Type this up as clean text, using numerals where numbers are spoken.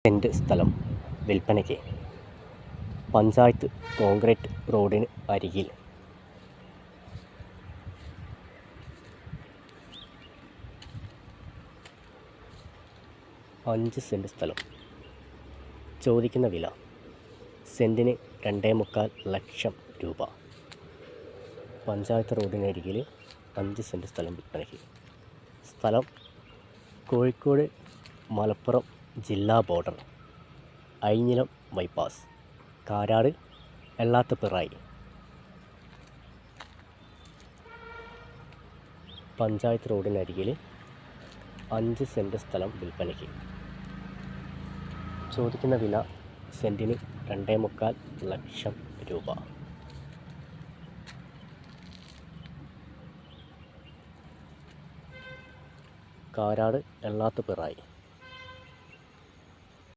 Cent സ്ഥലം വിൽപ്പനയ്ക്ക്. Panchayat concrete റോഡിന് അരികിൽ. അഞ്ച് സെൻറ്റ് സ്ഥലം. ചോദിക്കുന്ന വില സെൻറ്റിന് 2.25 ലക്ഷം രൂപ. പഞ്ചായത്ത് റോഡിനരികിൽ 5 സെൻറ്റ് സ്ഥലം വിൽപ്പനയ്ക്ക്. സ്ഥലം കോഴിക്കോട് മലപ്പുറം ജില്ലാ ബോർഡർ, ഐഞ്ഞിലം ബൈപ്പാസ്, കാരാട് എള്ളാത്തുപിറായി. പഞ്ചായത്ത് റോഡിനരികിൽ 5 സെൻറ്റ് സ്ഥലം വിൽപ്പനയ്ക്ക്. ചോദിക്കുന്ന വില സെൻറ്റിന് 2.25 ലക്ഷം രൂപ. കാരാട് എള്ളാത്തുപിറായി.